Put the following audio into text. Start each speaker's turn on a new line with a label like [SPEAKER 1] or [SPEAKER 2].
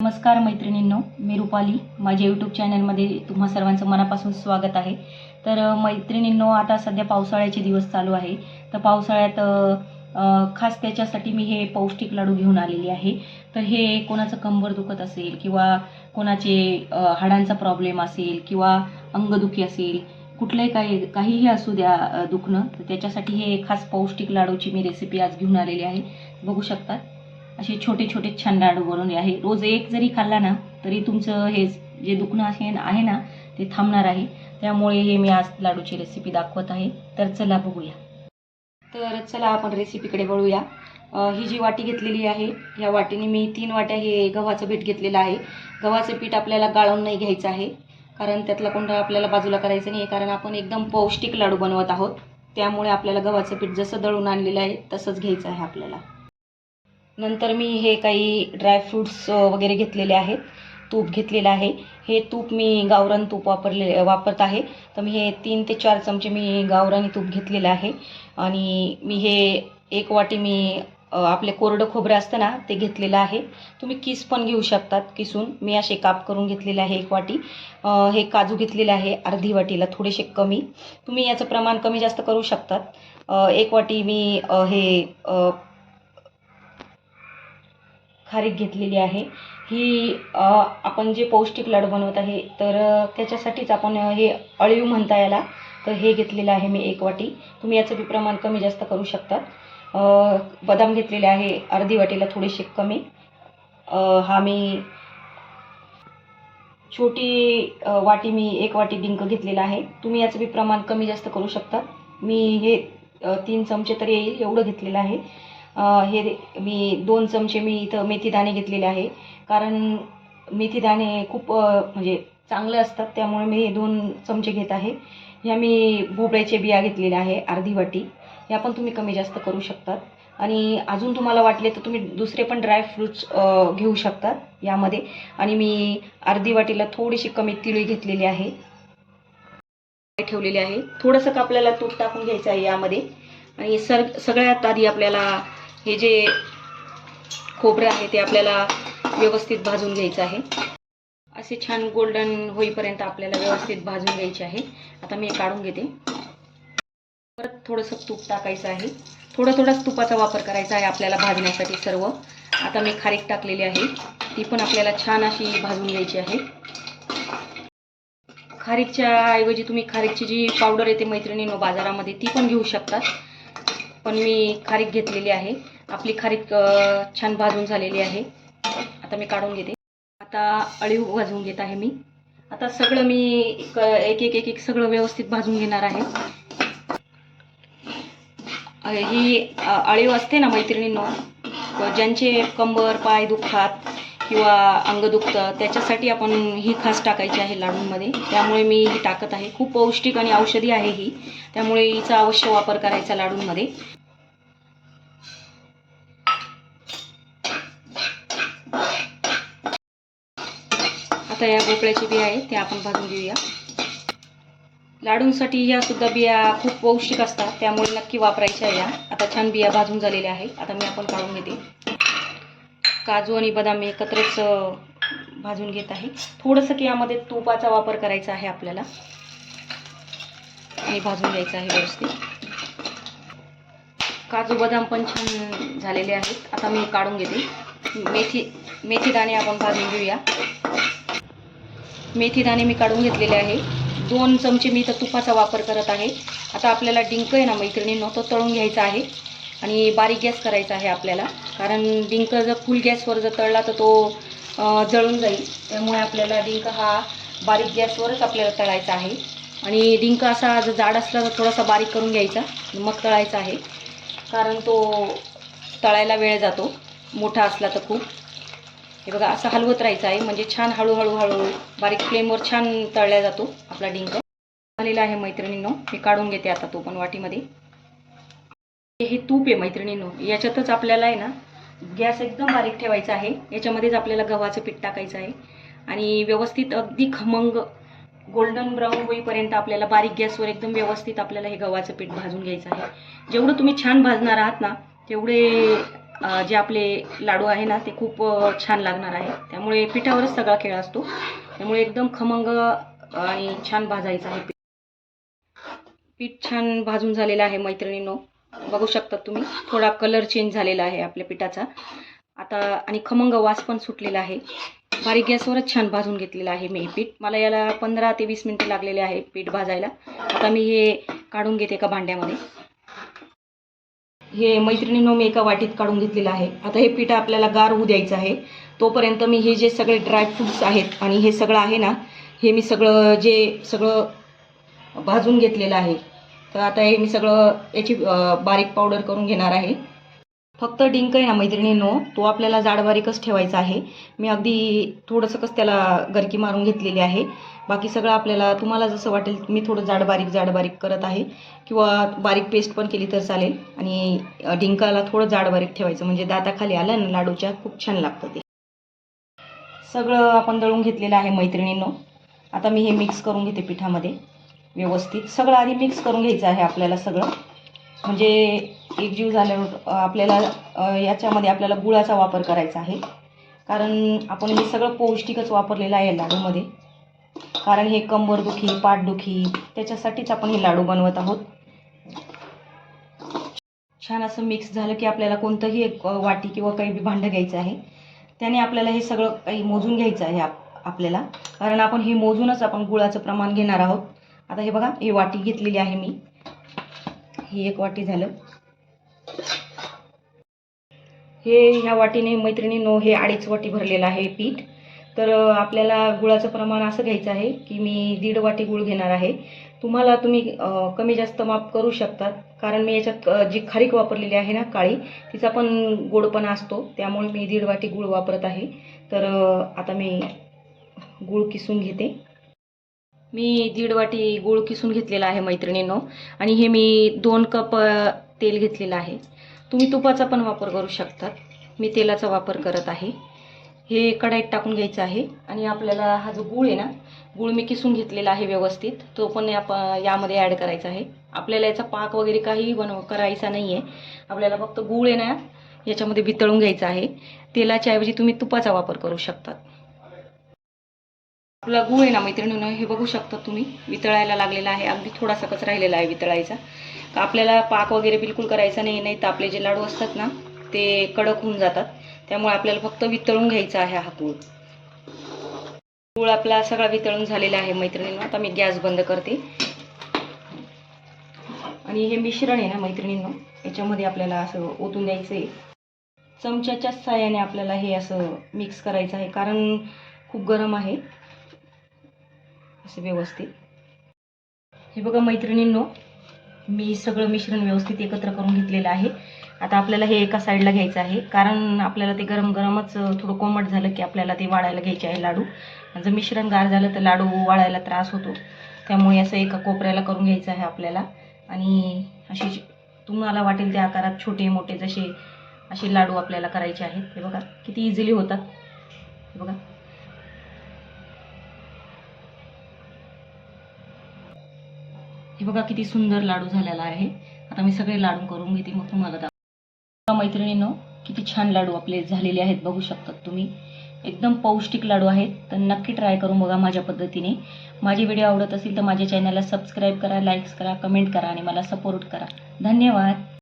[SPEAKER 1] नमस्कार मैत्रिणींनो, मी रुपाली. माझ्या यूट्यूब चॅनलमध्ये तुम्हा सर्वांचं मनापासून स्वागत आहे. तर मैत्रिणींनो, आता सध्या पावसाळ्याचे दिवस चालू आहे. तर पावसाळ्यात खास त्याच्यासाठी मी हे पौष्टिक लाडू घेऊन आलेली आहे. तर हे कोणाचं कंबर दुखत असेल किंवा कोणाचे हाडांचा प्रॉब्लेम असेल किंवा अंगदुखी असेल, कुठलंही काहीही असू द्या दुखणं, तर त्याच्यासाठी हे खास पौष्टिक लाडूची मी रेसिपी आज घेऊन आलेली आहे. बघू शकता, असे छोटे छोटे छान लाडू बनवले आहे. रोज एक जरी खाल्ला ना तरी तुमचं हे जे दुखणं आहे ना ते थांबणार आहे. त्यामुळे हे मी आज लाडूची रेसिपी दाखवत आहे. तर चला बघूया. तर चला आपण रेसिपीकडे वळूया. ही जी वाटी घेतलेली आहे, या वाटीने मी 3 वाट्या हे गव्हाचं पीठ घेतलेलं आहे. गव्हाचं पीठ आपल्याला गाळून नाही घ्यायचं आहे, कारण त्यातला कोंडा आपल्याला बाजूला करायचं नाही, कारण आपण एकदम पौष्टिक लाडू बनवत आहोत. त्यामुळे आपल्याला गव्हाचं पीठ जसं दळून आणलेलं आहे तसंच घ्यायचं आहे आपल्याला. नंतर मी हे काही ड्रायफ्रूट्स वगैरे घेतलेले आहेत. तूप घेतलेलं आहे. हे तूप मी गावरान तूप वापरत आहे. तर मी हे 3 ते 4 चमचे मी गावरानी तूप घेतलेलं आहे. आणि मी हे 1 वाटी मी आपले कोरडं खोबरं असतं ना ते घेतलेलं आहे. तुम्ही किस पण घेऊ शकतात, किसून. मी असे काप करून घेतलेले आहे 1 वाटी. हे काजू घेतलेले आहे अर्धी वाटीला थोडेसे कमी. तुम्ही याचं प्रमाण कमी जास्त करू शकतात. 1 वाटी मी हे खारीक घेतलेली आहे. ही आपण जे पौष्टिक लाडू बनवत आहे तर त्याच्यासाठीच आपण हे अळीव म्हणता याला, तर हे घेतलेलं आहे मी 1 वाटी. तुम्ही याचं बी प्रमाण कमी जास्त करू शकतात. बदाम घेतलेले आहे अर्धी वाटीला थोडेसे कमी. हा मी छोटी वाटी मी 1 वाटी डिंक घेतलेला आहे. तुम्ही याचं बी प्रमाण कमी जास्त करू शकता. मी हे 3 चमचे तरी येईल एवढं घेतलेलं आहे. हे मी 2 चमचे मी इथं मेथी दाणे घेतलेले आहे, कारण मेथी दाणे खूप म्हणजे चांगले असतात, त्यामुळे मी 2 चमचे घेत आहे. ह्या मी भोपळ्याचे बिया घेतलेल्या आहे अर्धी वाटी. ह्या पण तुम्ही कमी जास्त करू शकतात. आणि अजून तुम्हाला वाटले तर तुम्ही दुसरे पण ड्रायफ्रूट्स घेऊ शकतात यामध्ये. आणि मी अर्धी वाटीला थोडीशी कमी तिळी घेतलेली आहे, ठेवलेली आहे. थोडंसं आपल्याला तूप टाकून घ्यायचं आहे यामध्ये. आणि सगळ्यात आधी आपल्याला हे जे खोबरं आहे ते आपल्याला व्यवस्थित भाजून घ्यायचं आहे. असे छान गोल्डन होईपर्यंत आपल्याला व्यवस्थित भाजून घ्यायचे आहे. आता मी हे काढून घेते. परत थोडंसं तूप टाकायचं आहे. थोडाच तुपाचा वापर करायचा आहे आपल्याला भाजण्यासाठी सर्व. आता मी खारीक टाकलेली आहे, ती पण आपल्याला छान अशी भाजून घ्यायची आहे. खारीकच्या ऐवजी तुम्ही खारीकची जी पावडर येते मैत्रिणींनो बाजारामध्ये, ती पण घेऊ शकतात. पण मी खारीक घेतलेली आहे. आपली खारीक छान भाजून झालेली आहे. आता मी काढून घेते. आता अळीव भाजून घेत आहे मी. आता सगळं मी एक सगळं व्यवस्थित भाजून घेणार आहे. ही अळीव असते ना मैत्रिणींनो, ज्यांचे कंबर पाय दुखतात किंवा अंग दुखतं, त्याच्यासाठी आपण ही खास टाकायची आहे लाडूंमध्ये. त्यामुळे मी ही टाकत आहे. खूप पौष्टिक आणि औषधी आहे ही, त्यामुळे हिचा अवश्य वापर करायचा लाडूंमध्ये. आता या भोपळ्याची बिया आहे ते आपण भाजून घेऊया. लाडूंसाठी ह्या सुद्धा बिया खूप पौष्टिक असतात, त्यामुळे नक्की वापरायच्या या. आता छान बिया भाजून झालेल्या आहेत. आता मी आपण काढून घेते. काजू आणि बदाम मी एकत्रच भाजून घेत आहे. थोडंसं की यामध्ये तुपाचा वापर करायचा आहे आपल्याला आणि भाजून घ्यायचं आहे व्यवस्थित. काजू बदाम पण छान झालेले आहेत. आता मी काढून घेते. मेथी दाणे आपण भाजून घेऊया. मेथी दाणे मी काढून घेतलेले आहे. 2 चमचे मी इथं तुपाचा वापर करत आहे. आता आपल्याला डिंक आहे ना मैत्रिणींनो, तो तळून घ्यायचा आहे आणि बारीक गॅस करायचा आहे आपल्याला, कारण डिंक जर फुल गॅसवर जर तळला तर तो जळून जाईल. त्यामुळे आपल्याला डिंक हा बारीक गॅसवरच आपल्याला तळायचा आहे. आणि डिंक असा जर जाड असला तर थोडासा बारीक करून घ्यायचा, मग तळायचा आहे, कारण तो तळायला वेळ जातो मोठा असला तर खूप. हे बघा, असं हलवत राहायचं आहे, म्हणजे छान हळूहळू बारीक फ्लेमवर छान तळला जातो आपला डिंक. झालेला आहे मैत्रिणींनो. मी काढून घेते आता तो पण वाटीमध्ये. हे तूप आहे मैत्रिणींनो, याच्यातच आपल्याला आहे ना गॅस एकदम बारीक ठेवायचा आहे. याच्यामध्येच आपल्याला गव्हाचं पीठ टाकायचं आहे आणि व्यवस्थित अगदी खमंग गोल्डन ब्राऊन होईपर्यंत आपल्याला बारीक गॅसवर एकदम व्यवस्थित आपल्याला हे गव्हाचं पीठ भाजून घ्यायचं आहे. जेवढं तुम्ही छान भाजणार आहात ना, तेवढे जे आपले लाडू आहे ना ते खूप छान लागणार आहे. त्यामुळे पिठावरच सगळा खेळ असतो. त्यामुळे एकदम खमंग आणि छान भाजायचं आहे. पीठ छान भाजून झालेलं आहे मैत्रिणींनो, बघू शकता तुम्ही. थोडा कलर चेंज झालेला आहे आपल्या पिठाचा आता आणि खमंग वास पण सुटलेला आहे. बारीक गॅसवरच छान भाजून घेतलेलं आहे मी पीठ. मला याला 15 ते 20 मिनिटं लागलेले आहे पीठ भाजायला. आता मी हे काढून घेते एका भांड्यामध्ये. हे मैत्रिणींनो मी एका वाटीत काढून घेतलेलं आहे. आता हे पीठ आपल्याला गार होऊ द्यायचं आहे. तोपर्यंत मी हे जे सगळे ड्रायफ्रूट्स आहेत आणि हे सगळं आहे ना, हे मी सगळं भाजून घेतलेलं आहे. तर आता हे मी सगळं याची बारीक पावडर करून घेणार आहे. फक्त डिंक आहे ना मैत्रिणींनो, तो आपल्याला जाडबारीकच ठेवायचा आहे. मी अगदी थोडंसंच त्याला गरकी मारून घेतलेली आहे. बाकी सगळं आपल्याला तुम्हाला जसं वाटेल, मी थोडं जाडबारीक करत आहे किंवा बारीक पेस्ट पण केली तर चालेल. आणि डिंकाला थोडं जाडबारीक ठेवायचं, म्हणजे दाताखाली आलं ना लाडूच्या खूप छान लागतं ते. सगळं आपण दळून घेतलेलं आहे मैत्रिणींनो. आता मी हे मिक्स करून घेते पिठामध्ये व्यवस्थित. सगळं आधी मिक्स करून घ्यायचं आहे आपल्याला सगळं, म्हणजे एकजीव झाल्यावर आपल्याला याच्यामध्ये आपल्याला गुळाचा वापर करायचा आहे. कारण आपण हे सगळं पौष्टिकच वापरलेलं आहे लाडूमध्ये. कारण हे कंबरदुखी, पाठदुखी त्याच्यासाठीच आपण हे लाडू बनवत आहोत. छान असं मिक्स झालं की आपल्याला कोणतंही एक वाटी किंवा काही बी भांडं घ्यायचं आहे. त्याने आपल्याला हे सगळं काही मोजून घ्यायचं आहे आपल्याला. कारण आपण हे मोजूनच आपण गुळाचं प्रमाण घेणार आहोत. आता हे बघा, ही वाटी घेतलेली आहे मी. ही एक वाटी झालं. ह्या वाटीने मैत्रिणींनो हे 2.5 वाटी भरलेलं आहे पीठ. तर आपल्याला गुळाचं प्रमाण असं घ्यायचं आहे की मी 1.5 वाटी गुळ घेणार आहे. तुम्ही कमी जास्त माप करू शकता. कारण मी याच्यात जी खारीक वापरलेली आहे ना काळी, तिचा पण गोडपणा असतो. त्यामुळे मी 1.5 वाटी गुळ वापरत आहे. तर आता मी गुळ किसून घेते. मी 1.5 वाटी गूळ किसून घेतलेला आहे मैत्रिणींनो. आणि हे मी 2 कप तेल घेतलेलं आहे. तुम्ही तुपाचा पण वापर करू शकता. मी तेलाचा वापर करत आहे. हे कढईत टाकून घ्यायचं आहे. आणि आपल्याला हा जो गूळ आहे ना, गूळ मी किसून घेतलेला आहे व्यवस्थित, तो पण यामध्ये ॲड करायचा आहे. आपल्याला याचा पाक वगैरे काही करायचा नाही आहे. आपल्याला फक्त गूळ आहे ना याच्यामध्ये वितळून घ्यायचा आहे. तेलाच्या ऐवजी तुम्ही तुपाचा वापर करू शकता. आपला गूळ आहे ना मैत्रिणींनो, हे बघू शकता तुम्ही, वितळायला लागलेला आहे. अगदी थोडासा कच राहिलेला आहे वितळायचा. आपल्याला पाक वगैरे बिलकुल करायचा नाही, तर आपले जे लाडू असतात ना ते कडक होऊन जातात. त्यामुळे आपल्याला फक्त वितळून घ्यायचा आहे हा गूळ. गूळ आपला सगळा वितळून झालेला आहे मैत्रिणींनो. आता मी गॅस बंद करते. आणि हे मिश्रण आहे ना मैत्रिणींनो, याच्यामध्ये आपल्याला असं ओतून द्यायचं आहे. चमच्याच्या साहाय्याने आपल्याला हे असं मिक्स करायचं आहे, कारण खूप गरम आहे. असं व्यवस्थित. हे बघा मैत्रिणींनो, मी सगळं मिश्रण व्यवस्थित एकत्र करून घेतलेलं आहे. आता आपल्याला हे एका साईडला घ्यायचं आहे, कारण आपल्याला ते गरमच थोडं कोमट झालं की आपल्याला ते वाळायला घ्यायचे आहे लाडू. जर मिश्रण गार झालं तर लाडू वाळायला त्रास होतो. त्यामुळे असं एका कोपऱ्याला करून घ्यायचं आहे आपल्याला. आणि अशी तुम्हाला वाटेल त्या आकारात छोटे मोठे असे लाडू आपल्याला करायचे आहेत. हे बघा किती इझिली होतात. हे बघा, हे बघा किती सुंदर लाडू झालेला आहे. आता मी सगळे लाडू करून घेते, मग तुम्हाला दाखवते. मैत्रिणींनो, किती छान लाडू आपले झालेले आहेत, बघू शकतात तुम्ही. एकदम पौष्टिक लाडू आहेत. तर नक्की ट्राय करून बघा माझ्या पद्धतीने. माझे व्हिडिओ आवडत असेल तर माझ्या चॅनलला सबस्क्राईब करा, लाईक्स करा, कमेंट करा आणि मला सपोर्ट करा. धन्यवाद.